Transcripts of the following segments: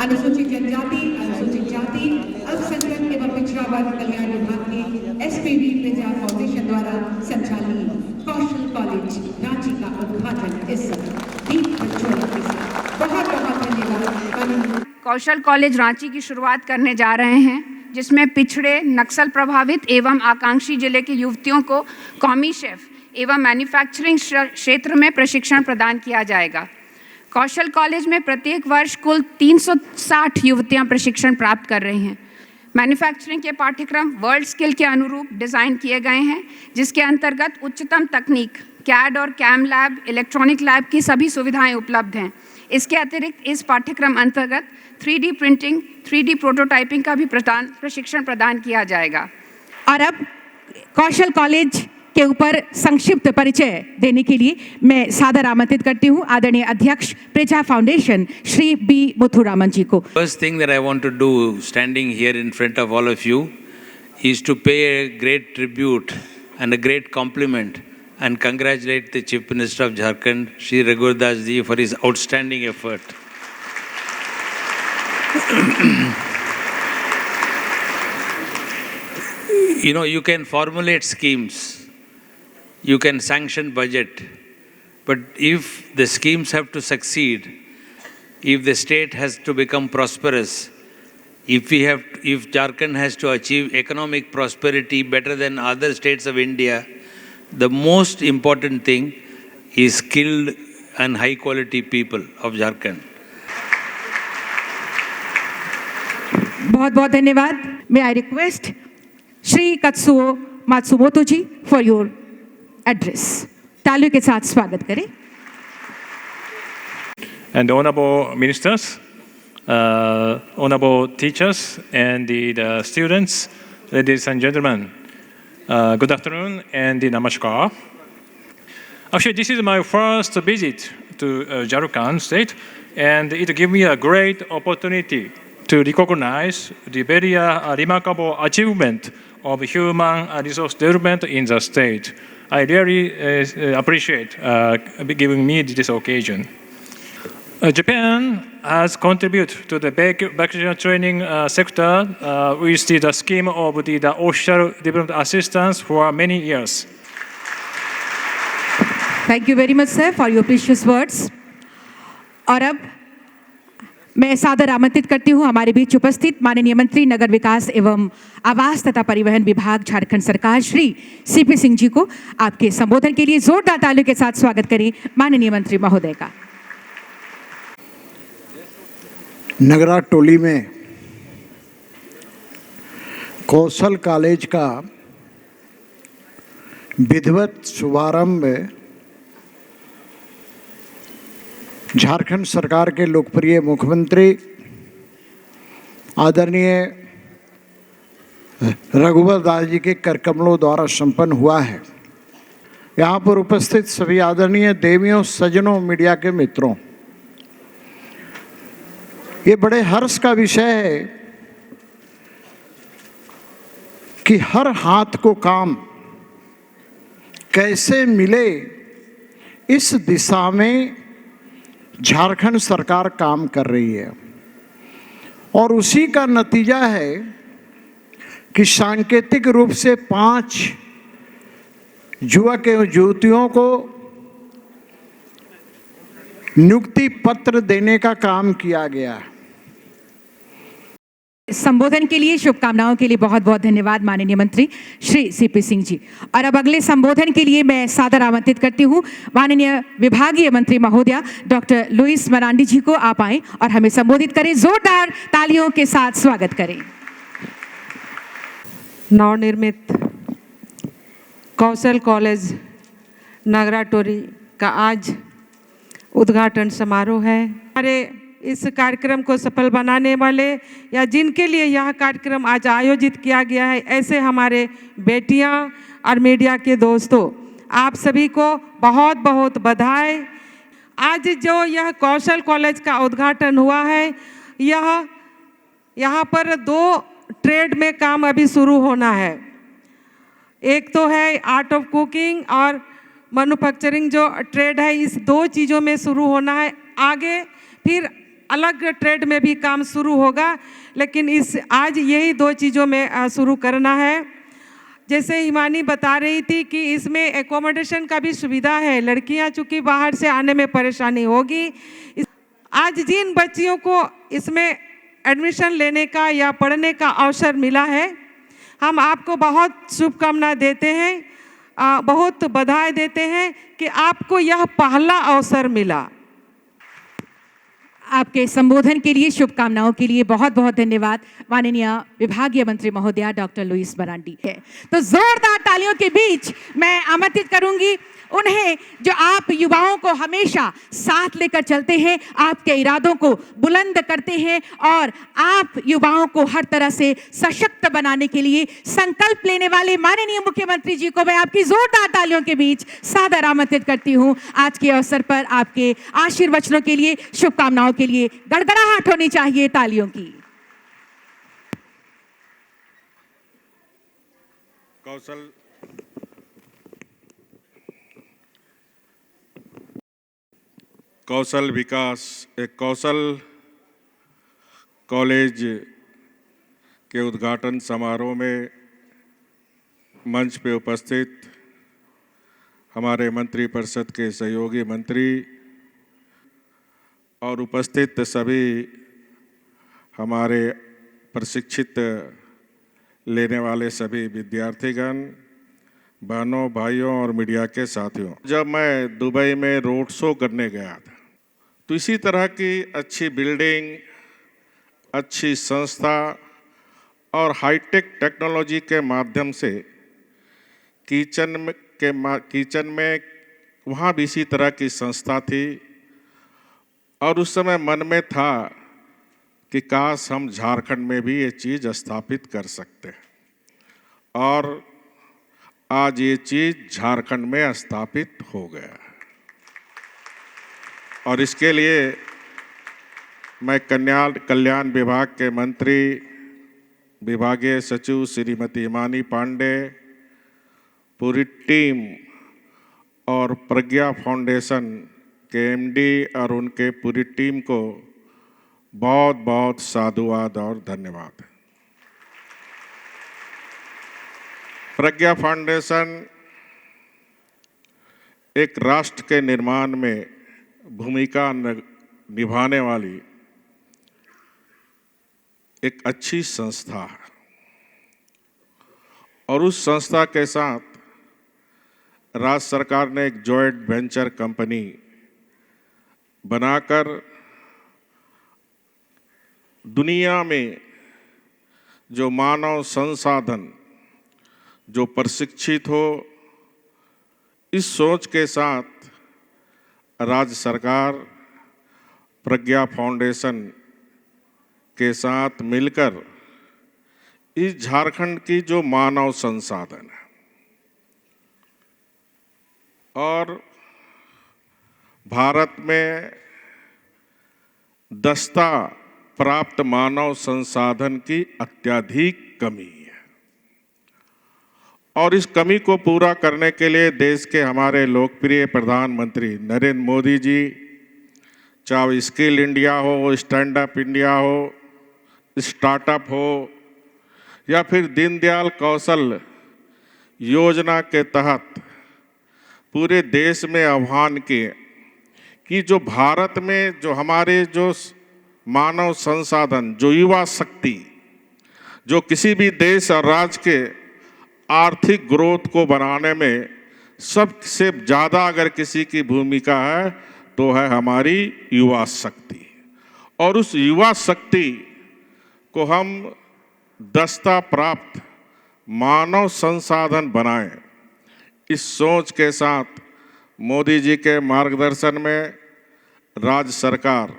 अनुसूचित जनजाति, अनुसूचित जाति, अल्पसंख्यक एवं पिछड़ा वर्ग कल्याण विभाग के एसपीवी प्रजा फाउंडेशन द्वारा संचालित कौशल कॉलेज रांची का उद्घाटन इस दीप प्रज्वलन के साथ बहुत बहुत धन्यवाद। कौशल कॉलेज रांची की शुरुआत करने जा रहे हैं, जिसमें पिछड़े, नक्सल प्रभावित एवं आकांक्षी जिले के युवतियों को कौमी शेफ एवं मैन्युफैक्चरिंग क्षेत्र में प्रशिक्षण प्रदान किया जाएगा। कौशल कॉलेज में प्रत्येक वर्ष कुल 360 युवतियां प्रशिक्षण प्राप्त कर रही हैं। मैन्युफैक्चरिंग के पाठ्यक्रम वर्ल्ड स्किल के अनुरूप डिज़ाइन किए गए हैं, जिसके अंतर्गत उच्चतम तकनीक, कैड और कैम लैब, इलेक्ट्रॉनिक लैब की सभी सुविधाएं उपलब्ध हैं। इसके अतिरिक्त इस पाठ्यक्रम अंतर्गत 3D प्रिंटिंग, 3D प्रोटोटाइपिंग का भी प्रशिक्षण प्रदान किया जाएगा। और अब कौशल कॉलेज के ऊपर संक्षिप्त परिचय देने के लिए मैं सादर आमंत्रित करती हूँ आदरणीय अध्यक्ष प्रजा फाउंडेशन श्री बी मुथुरामन जी को। First thing that I want to do standing here in front of all of you is to pay a great tribute and a great compliment and congratulate the Chief Minister of Jharkhand, Shri Raghuvar Das ji, for his outstanding effort. You know, you can formulate schemes, you can sanction budget, but if the schemes have to succeed, if the state has to become prosperous, if Jharkhand has to achieve economic prosperity better than other states of India, the most important thing is skilled and high quality people of Jharkhand. बहुत बहुत धन्यवाद। May I request Shri Katsuo Matsumoto ji for your address. तालियों के साथ स्वागत करें। And honorable ministers, honorable teachers, and the students, ladies and gentlemen, good afternoon and namaskar. Actually, this is my first visit to Jharkhand state, and it gives me a great opportunity to recognize the very remarkable achievement of human resource development in the state. I really appreciate giving me this occasion. Japan has contributed to the vocational training sector with the scheme of the official development assistance for many years. Thank you very much, sir, for your precious words. और अब मैं सादर आमंत्रित करती हूँ हमारे बीच उपस्थित माननीय मंत्री नगर विकास एवं आवास तथा परिवहन विभाग झारखंड सरकार श्री सीपी सिंह जी को आपके संबोधन के लिए जोरदार तालियों के साथ स्वागत करें माननीय मंत्री महोदय का। नगरा टोली में कौशल कॉलेज का विधिवत शुभारंभ झारखंड सरकार के लोकप्रिय मुख्यमंत्री आदरणीय रघुवर दास जी के करकमलों द्वारा संपन्न हुआ है। यहाँ पर उपस्थित सभी आदरणीय देवियों, सज्जनों, मीडिया के मित्रों, ये बड़े हर्ष का विषय है कि हर हाथ को काम कैसे मिले, इस दिशा में झारखंड सरकार काम कर रही है और उसी का नतीजा है कि सांकेतिक रूप से 5 युवक एवं युवतियों को नियुक्ति पत्र देने का काम किया गया। संबोधन के लिए, शुभकामनाओं के लिए बहुत बहुत धन्यवाद माननीय मंत्री श्री सीपी सिंह जी। और अब अगले संबोधन के लिए मैं सादर आमंत्रित करती हूँ माननीय विभागीय मंत्री महोदया डॉक्टर लुइस मरांडी जी को। आप आएं और हमें संबोधित करें, जोरदार तालियों के साथ स्वागत करें। नवनिर्मित कौशल कॉलेज नगराटोरी का आज उद्घाटन समारोह है। हमारे इस कार्यक्रम को सफल बनाने वाले या जिनके लिए यह कार्यक्रम आज आयोजित किया गया है, ऐसे हमारे बेटियां और मीडिया के दोस्तों, आप सभी को बहुत बहुत बधाई। आज जो यह कौशल कॉलेज का उद्घाटन हुआ है, यहाँ पर 2 ट्रेड में काम अभी शुरू होना है। एक तो है आर्ट ऑफ कुकिंग और मैन्युफैक्चरिंग जो ट्रेड है, इस 2 चीज़ों में शुरू होना है। आगे फिर अलग ट्रेड में भी काम शुरू होगा, लेकिन इस आज यही 2 चीज़ों में शुरू करना है। जैसे हिमानी बता रही थी कि इसमें एकोमोडेशन का भी सुविधा है, लड़कियां चूँकि बाहर से आने में परेशानी होगी। आज जिन बच्चियों को इसमें एडमिशन लेने का या पढ़ने का अवसर मिला है, हम आपको बहुत शुभकामना देते हैं, बहुत बधाई देते हैं कि आपको यह पहला अवसर मिला। आपके संबोधन के लिए, शुभकामनाओं के लिए बहुत बहुत धन्यवाद माननीय विभागीय मंत्री महोदया डॉक्टर लुईस मरांडी है। तो जोरदार तालियों के बीच मैं आमंत्रित करूंगी उन्हें, जो आप युवाओं को हमेशा साथ लेकर चलते हैं, आपके इरादों को बुलंद करते हैं और आप युवाओं को हर तरह से सशक्त बनाने के लिए संकल्प लेने वाले माननीय मुख्यमंत्री जी को मैं आपकी जोरदार तालियों के बीच सादर आमंत्रित करती हूं। आज के अवसर पर आपके आशीर्वचनों के लिए, शुभकामनाओं के लिए गड़गड़ाहट होनी चाहिए तालियों की। कौशल विकास, एक कौशल कॉलेज के उद्घाटन समारोह में मंच पे उपस्थित हमारे मंत्रिपरिषद के सहयोगी मंत्री और उपस्थित सभी हमारे प्रशिक्षित लेने वाले सभी विद्यार्थीगण, बहनों, भाइयों और मीडिया के साथियों, जब मैं दुबई में रोड शो करने गया था तो इसी तरह की अच्छी बिल्डिंग, अच्छी संस्था और हाईटेक टेक्नोलॉजी के माध्यम से किचन में वहाँ भी इसी तरह की संस्था थी और उस समय मन में था कि काश हम झारखंड में भी ये चीज़ स्थापित कर सकते हैं और आज ये चीज़ झारखंड में स्थापित हो गया है। और इसके लिए मैं कल्याण विभाग के मंत्री, विभागीय सचिव श्रीमती हिमानी पांडे, पूरी टीम और प्रज्ञा फाउंडेशन के एमडी और उनके पूरी टीम को बहुत बहुत साधुवाद और धन्यवाद। प्रज्ञा फाउंडेशन एक राष्ट्र के निर्माण में भूमिका निभाने वाली एक अच्छी संस्था है और उस संस्था के साथ राज्य सरकार ने एक जॉइंट वेंचर कंपनी बनाकर दुनिया में जो मानव संसाधन जो प्रशिक्षित हो, इस सोच के साथ राज्य सरकार प्रज्ञा फाउंडेशन के साथ मिलकर इस झारखंड की जो मानव संसाधन है और भारत में दस्ता प्राप्त मानव संसाधन की अत्यधिक कमी है और इस कमी को पूरा करने के लिए देश के हमारे लोकप्रिय प्रधानमंत्री नरेंद्र मोदी जी, चाहे स्किल इंडिया हो, स्टैंड अप इंडिया हो, स्टार्टअप हो या फिर दीनदयाल कौशल योजना के तहत पूरे देश में आह्वान किए कि जो भारत में जो हमारे जो मानव संसाधन, जो युवा शक्ति, जो किसी भी देश और राज्य के आर्थिक ग्रोथ को बनाने में सबसे ज़्यादा अगर किसी की भूमिका है तो है हमारी युवा शक्ति और उस युवा शक्ति को हम दस्ता प्राप्त मानव संसाधन बनाएं। इस सोच के साथ मोदी जी के मार्गदर्शन में राज्य सरकार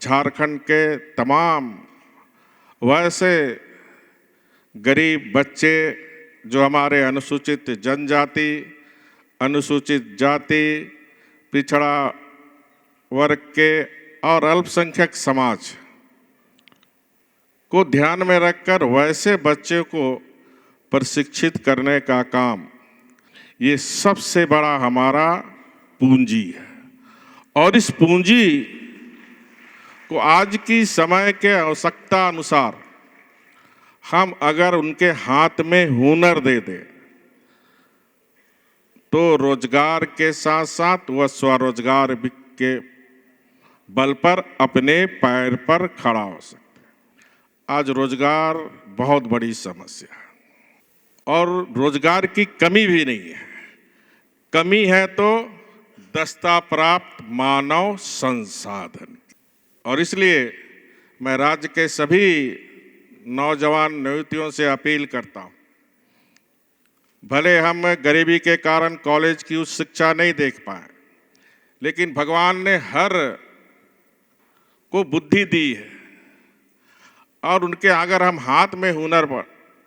झारखंड के तमाम वैसे गरीब बच्चे जो हमारे अनुसूचित जनजाति, अनुसूचित जाति, पिछड़ा वर्ग के और अल्पसंख्यक समाज को ध्यान में रखकर वैसे बच्चे को प्रशिक्षित करने का काम ये सबसे बड़ा हमारा पूंजी है और इस पूंजी को आज की समय के आवश्यकता अनुसार हम अगर उनके हाथ में हुनर दे दें तो रोजगार के साथ साथ वह स्वरोजगार के बल पर अपने पैर पर खड़ा हो सकते हैं। आज रोजगार बहुत बड़ी समस्या है और रोजगार की कमी भी नहीं है। कमी है तो दस्ता प्राप्त मानव संसाधन। और इसलिए मैं राज्य के सभी नौजवान युवतियों से अपील करता हूं, भले हम गरीबी के कारण कॉलेज की उच्च शिक्षा नहीं देख पाए, लेकिन भगवान ने हर को बुद्धि दी है और उनके अगर हम हाथ में हुनर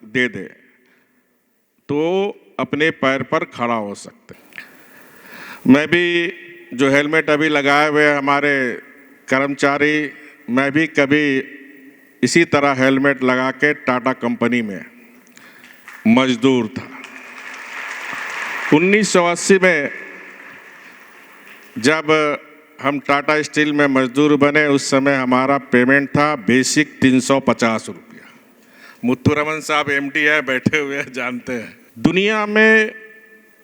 दे दे तो अपने पैर पर खड़ा हो सकते। मैं भी जो हेलमेट अभी लगाए हुए हमारे कर्मचारी, मैं भी कभी इसी तरह हेलमेट लगा के टाटा कंपनी में मजदूर था। 1980 में जब हम टाटा स्टील में मजदूर बने, उस समय हमारा पेमेंट था बेसिक 350 रुपया। मुत्थु रमन साहब एमडी है, बैठे हुए हैं, जानते हैं। दुनिया में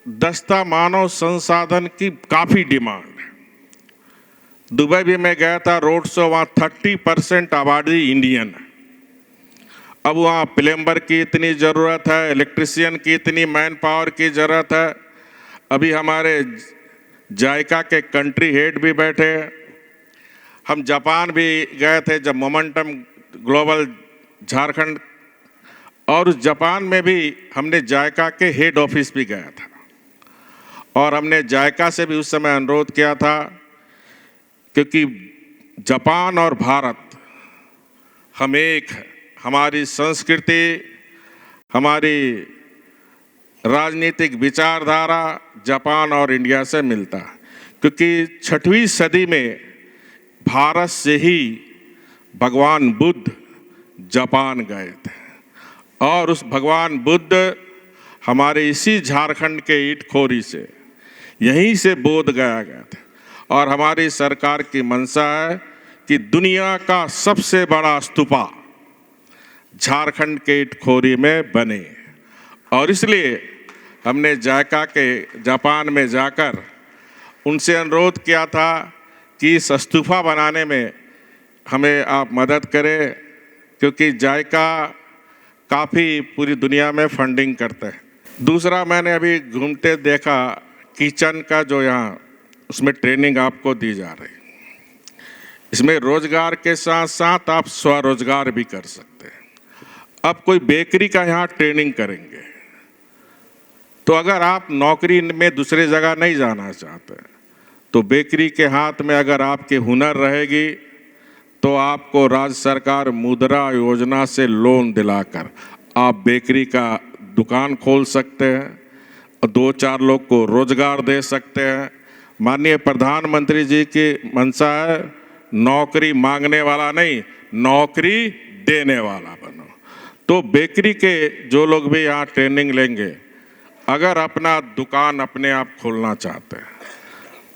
दस्ता मानव संसाधन की काफ़ी डिमांड है। दुबई भी मैं गया था, रोड शो, वहाँ 30% आबादी इंडियन है। अब वहाँ प्लम्बर की इतनी ज़रूरत है, इलेक्ट्रिशियन की इतनी मैन पावर की ज़रूरत है। अभी हमारे जायका के कंट्री हेड भी बैठे। हम जापान भी गए थे जब मोमेंटम ग्लोबल झारखंड, और उस जापान में भी हमने जायका के हेड ऑफिस भी गया था और हमने जायका से भी उस समय अनुरोध किया था, क्योंकि जापान और भारत हम एक है। हमारी संस्कृति, हमारी राजनीतिक विचारधारा जापान और इंडिया से मिलता है, क्योंकि 6वीं सदी में भारत से ही भगवान बुद्ध जापान गए थे और उस भगवान बुद्ध हमारे इसी झारखंड के ईटखोरी से, यहीं से बोध गया था। और हमारी सरकार की मंशा है कि दुनिया का सबसे बड़ा स्तूपा झारखंड के ईटखोरी में बने। और इसलिए हमने जायका के जापान में जाकर उनसे अनुरोध किया था कि इस स्तूपा बनाने में हमें आप मदद करें, क्योंकि जायका काफ़ी पूरी दुनिया में फंडिंग करते हैं। दूसरा, मैंने अभी घूमते देखा किचन का जो यहाँ, उसमें ट्रेनिंग आपको दी जा रही। इसमें रोजगार के साथ साथ आप स्वरोजगार भी कर सकते हैं। अब कोई बेकरी का यहाँ ट्रेनिंग करेंगे तो अगर आप नौकरी में दूसरे जगह नहीं जाना चाहते तो बेकरी के हाथ में अगर आपके हुनर रहेगी तो आपको राज्य सरकार मुद्रा योजना से लोन दिलाकर आप बेकरी का दुकान खोल सकते हैं और 2-4 लोग को रोजगार दे सकते हैं। माननीय प्रधानमंत्री जी की मंशा है, नौकरी मांगने वाला नहीं, नौकरी देने वाला बनो। तो बेकरी के जो लोग भी यहाँ ट्रेनिंग लेंगे, अगर अपना दुकान अपने आप खोलना चाहते हैं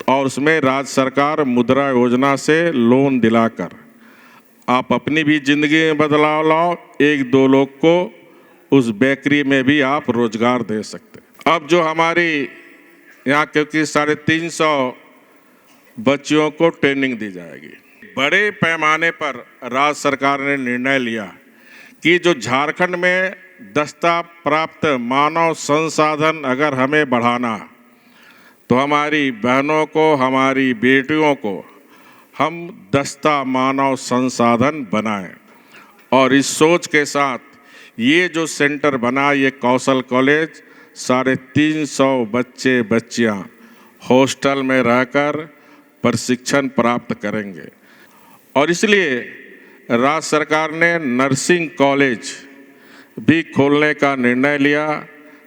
और उसमें राज्य सरकार मुद्रा योजना से लोन दिलाकर आप अपनी भी जिंदगी में बदलाव लाओ, 1-2 लोग को उस बेकरी में भी आप रोजगार दे सकते हैं। अब जो हमारी यहाँ, क्योंकि 350 बच्चियों को ट्रेनिंग दी जाएगी, बड़े पैमाने पर राज्य सरकार ने निर्णय लिया कि जो झारखंड में दस्ता प्राप्त मानव संसाधन अगर हमें बढ़ाना, तो हमारी बहनों को, हमारी बेटियों को हम दस्ता मानव संसाधन बनाएं। और इस सोच के साथ ये जो सेंटर बना, ये कौशल कॉलेज, 350 बच्चे बच्चियां हॉस्टल में रहकर प्रशिक्षण प्राप्त करेंगे। और इसलिए राज्य सरकार ने नर्सिंग कॉलेज भी खोलने का निर्णय लिया।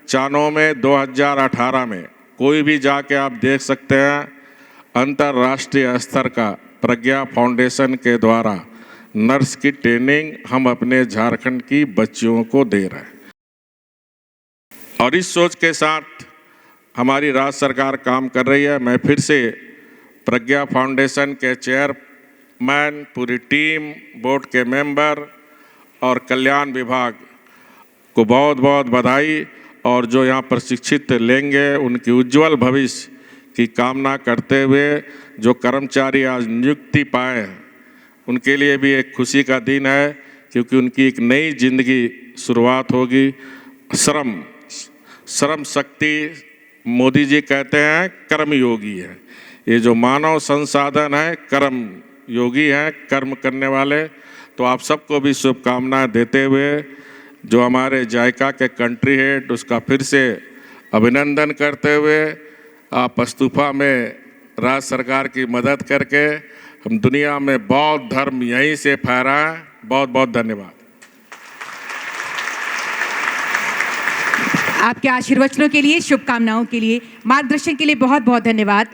चानों में 2018 में कोई भी जाके आप देख सकते हैं, अंतर्राष्ट्रीय स्तर का प्रज्ञा फाउंडेशन के द्वारा नर्स की ट्रेनिंग हम अपने झारखंड की बच्चियों को दे रहे हैं। और इस सोच के साथ हमारी राज्य सरकार काम कर रही है। मैं फिर से प्रज्ञा फाउंडेशन के मैन, पूरी टीम, बोर्ड के मेंबर और कल्याण विभाग को बहुत बहुत बधाई, और जो यहाँ प्रशिक्षित लेंगे उनकी उज्जवल भविष्य की कामना करते हुए जो कर्मचारी आज नियुक्ति पाए हैं उनके लिए भी एक खुशी का दिन है, क्योंकि उनकी एक नई जिंदगी शुरुआत होगी। श्रम शक्ति मोदी जी कहते हैं कर्म योगी है। ये जो मानव संसाधन है कर्म योगी हैं, कर्म करने वाले। तो आप सबको भी शुभकामनाएं देते हुए जो हमारे जायका के कंट्री हेड उसका फिर से अभिनंदन करते हुए आप इस्तीफा में राज्य सरकार की मदद करके हम दुनिया में बौद्ध धर्म यहीं से फहराएं। बहुत बहुत धन्यवाद। आपके आशीर्वचनों के लिए, शुभकामनाओं के लिए, मार्गदर्शन के लिए बहुत बहुत धन्यवाद।